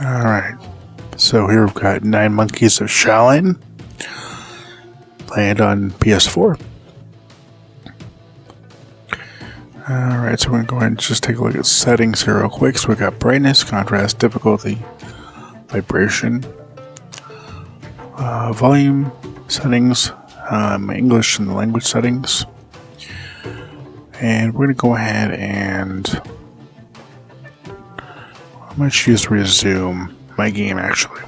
Alright, so here we've got 9 Monkeys of Shaolin, playing on PS4. Alright, so we're going to go ahead and just take a look at settings here real quick. So we've got brightness, contrast, difficulty, vibration, volume settings, English and language settings. And we're going to go ahead and I'm going to choose resume my game actually.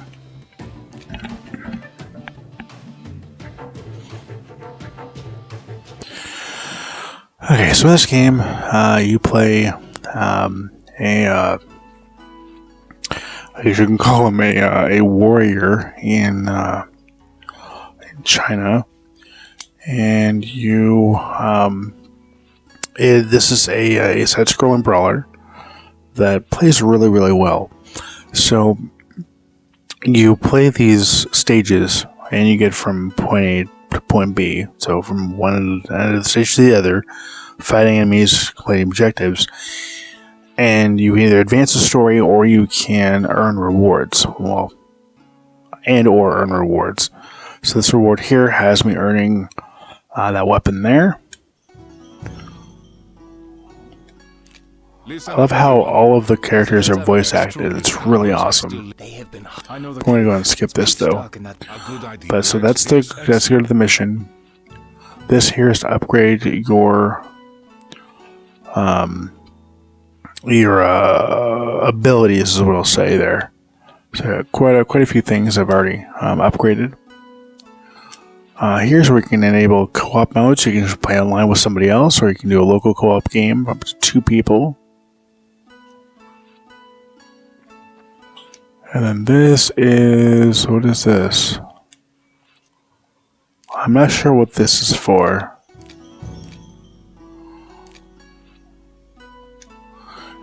Okay, so in this game, you play I guess you can call him a warrior in China, and you this is a side-scrolling brawler that plays really, really well. So you play these stages, and you get from point A to point B. So from one end of the stage to the other, fighting enemies, completing objectives, and you can either advance the story or you can earn rewards. Well, or earn rewards. So this reward here has me earning that weapon there. I love how all of the characters are voice acted. It's really awesome. I'm going to go ahead and skip this though. But so that's to go to the mission. This here is to upgrade your abilities, is what I'll say there. So quite a few things I've already upgraded. Here's where you can enable co-op mode, so you can just play online with somebody else, or you can do a local co-op game up to 2 people. And then this is, what is this? I'm not sure what this is for.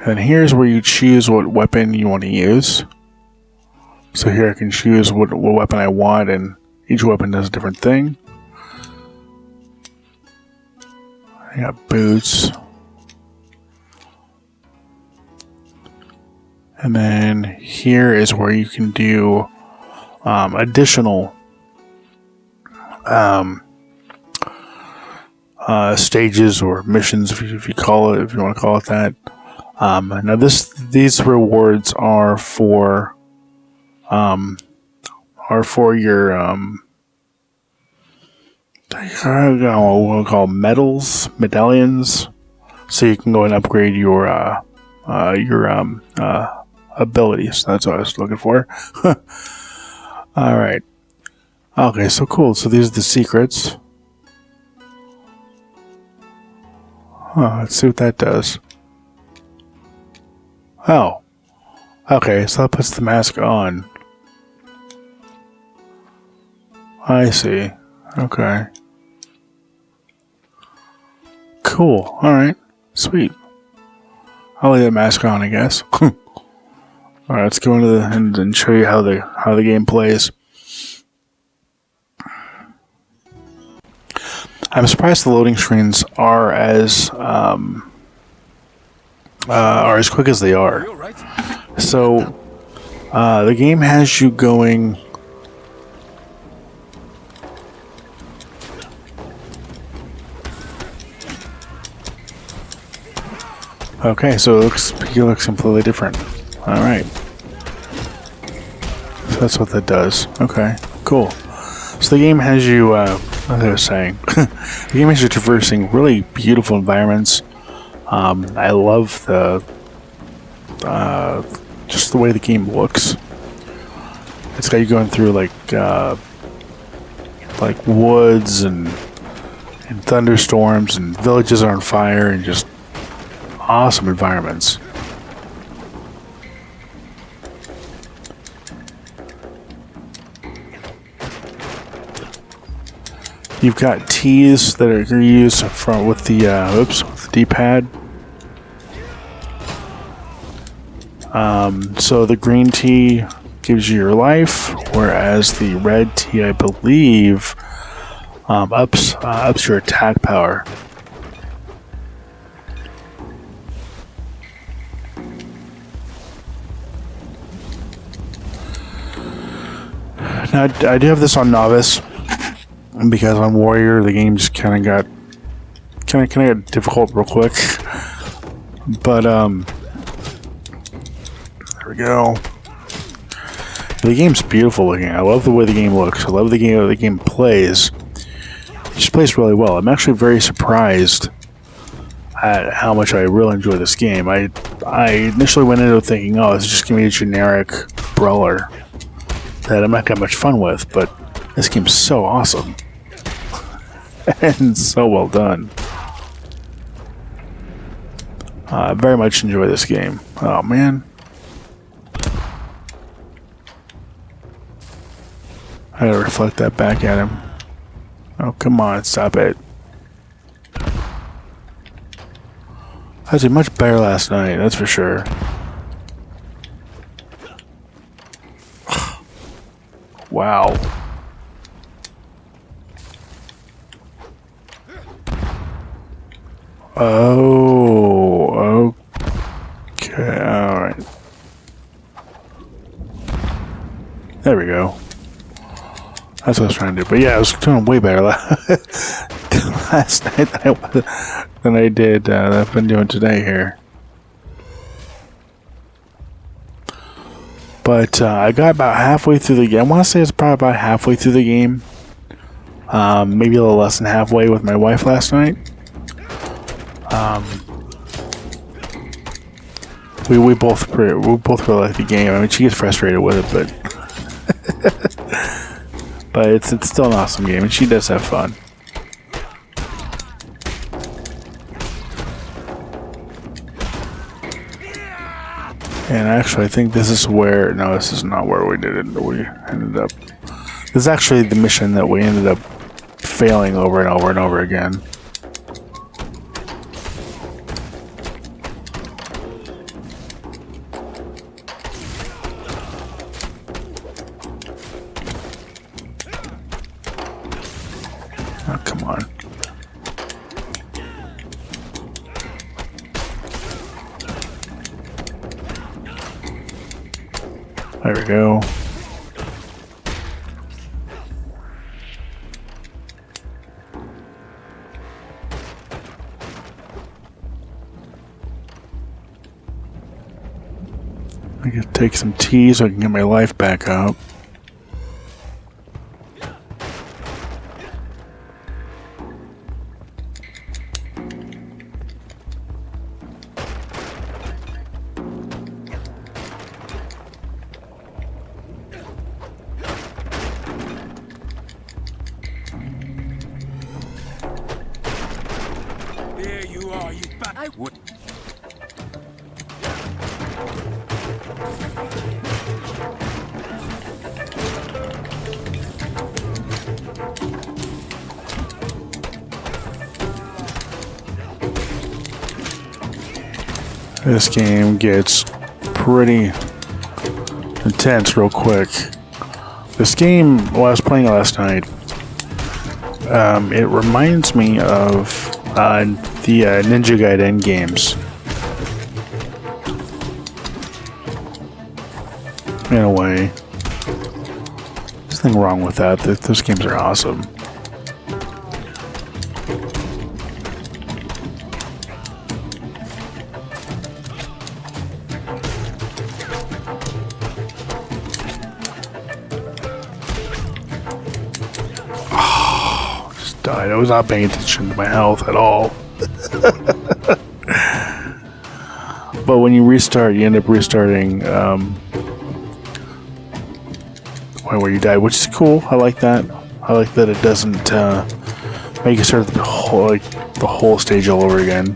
And here's where you choose what weapon you want to use. So here I can choose what weapon I want, and each weapon does a different thing. I got boots. And then here is where you can do additional stages or missions, if you want to call it that. Now these rewards are for your we'll call medals, medallions, so you can go and upgrade your abilities. That's what I was looking for. Alright. Okay, so cool. So these are the secrets. Let's see what that does. Oh. Okay, so that puts the mask on. I see. Okay. Cool. Alright. Sweet. I'll leave that mask on, I guess. Alright, let's go into the and show you how the game plays. I'm surprised the loading screens are as quick as they are. So the game has you going. Okay, so it looks completely different. Alright. So that's what that does. Okay, cool. So the game has you, what I was saying, the game has you traversing really beautiful environments. I love just the way the game looks. It's got you going through like woods and thunderstorms, and villages are on fire, and just awesome environments. You've got T's that are used with the D-pad. So the green T gives you your life, whereas the red T, I believe, ups your attack power. Now, I do have this on Novice, because on Warrior, the game just kind of got difficult real quick. But, there we go. The game's beautiful looking. I love the way the game looks. I love the game plays. It just plays really well. I'm actually very surprised at how much I really enjoy this game. I initially went into it thinking, oh, it's just going to be a generic brawler that I'm not going to have much fun with, but this game's so awesome. And so well done. I very much enjoy this game. Oh, man. I gotta reflect that back at him. Oh, come on, stop it. I was much better last night, that's for sure. Wow. Oh, okay, alright. There we go. That's what I was trying to do. But yeah, I was doing way better last night than I did, that I've been doing today here. But I got about halfway through the game. I want to say it's probably about halfway through the game. Maybe a little less than halfway with my wife last night. We both really like the game. I mean, she gets frustrated with it, but it's still an awesome game, and she does have fun. And actually, I think this is where... No, this is not where we did it. We ended up... This is actually the mission that we ended up failing over and over and over again. Oh, come on. There we go. I gotta take some tea so I can get my life back up. There you are, you bat. I would. This game gets pretty intense real quick. This game, while I was playing it last night, it reminds me of the Ninja Gaiden games. In a way. There's nothing wrong with that. Those games are awesome. I was not paying attention to my health at all. But when you restart, you end up restarting where you died, which is cool. I like that. I like that it doesn't make you start the whole stage all over again.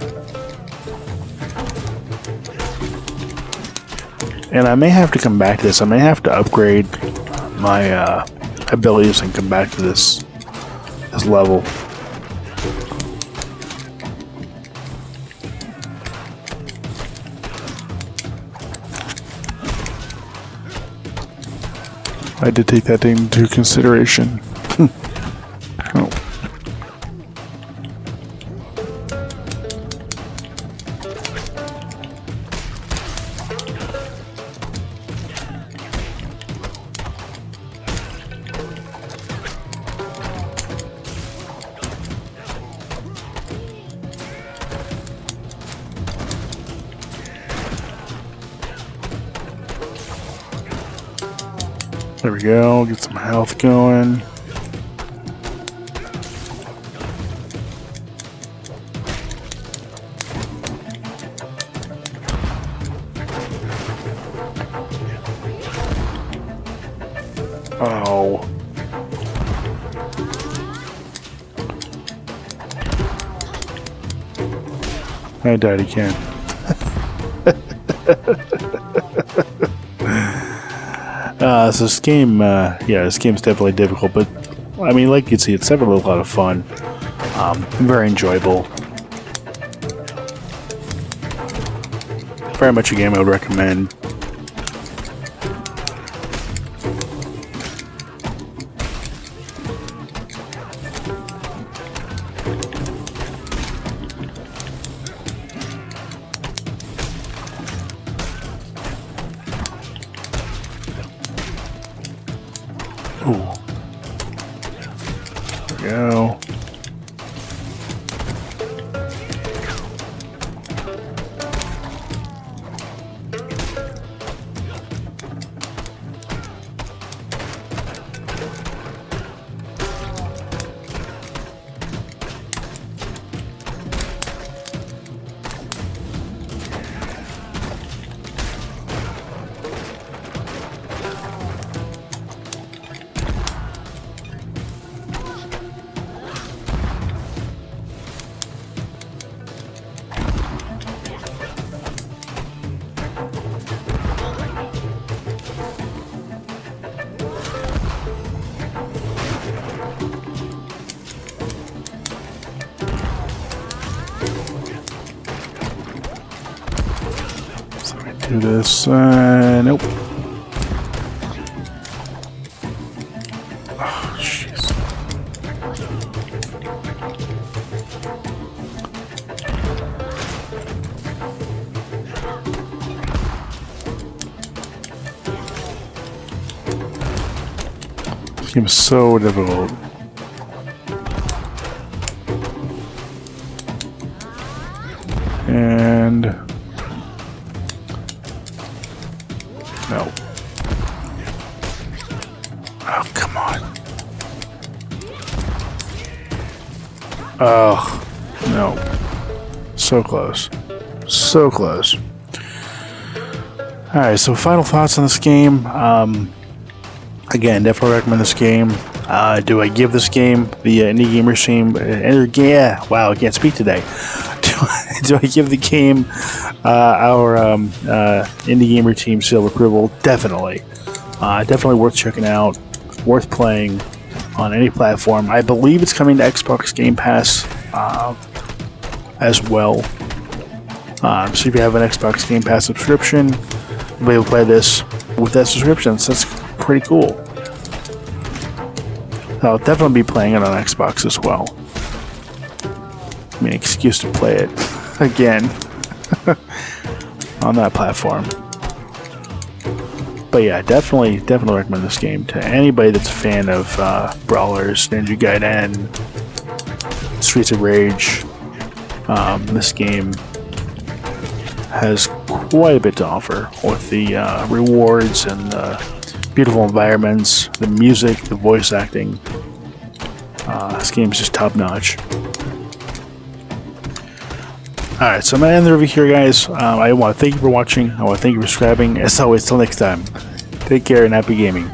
And I may have to come back to this. I may have to upgrade my abilities and come back to this level. I did take that into consideration. Oh. There we go. Get some health going. Oh. I died again. So this game, this game's definitely difficult, but I mean, like you can see, it's definitely a lot of fun. Very enjoyable. Very much a game I would recommend. Ooh. There we go. Do this, nope. Oh, jeez. This game is so difficult. And no. Oh, come on. Oh, no. So close. So close. Alright, so final thoughts on this game. Again, definitely recommend this game. Do I give this game the Indie Gamer Stream? Yeah, wow, I can't speak today. Do I give the game our Indie Gamer Team seal of approval? Definitely. Definitely worth checking out. Worth playing on any platform. I believe it's coming to Xbox Game Pass as well. So if you have an Xbox Game Pass subscription, you'll be able to play this with that subscription. So that's pretty cool. I'll definitely be playing it on Xbox as well. I mean, excuse to play it again on that platform. But yeah, definitely recommend this game to anybody that's a fan of brawlers, Ninja Gaiden, Streets of Rage. This game has quite a bit to offer with the rewards and the beautiful environments, the music, the voice acting. This game is just top notch. Alright, so I'm going to end the review here, guys. I want to thank you for watching. I want to thank you for subscribing. As always, till next time, take care and happy gaming.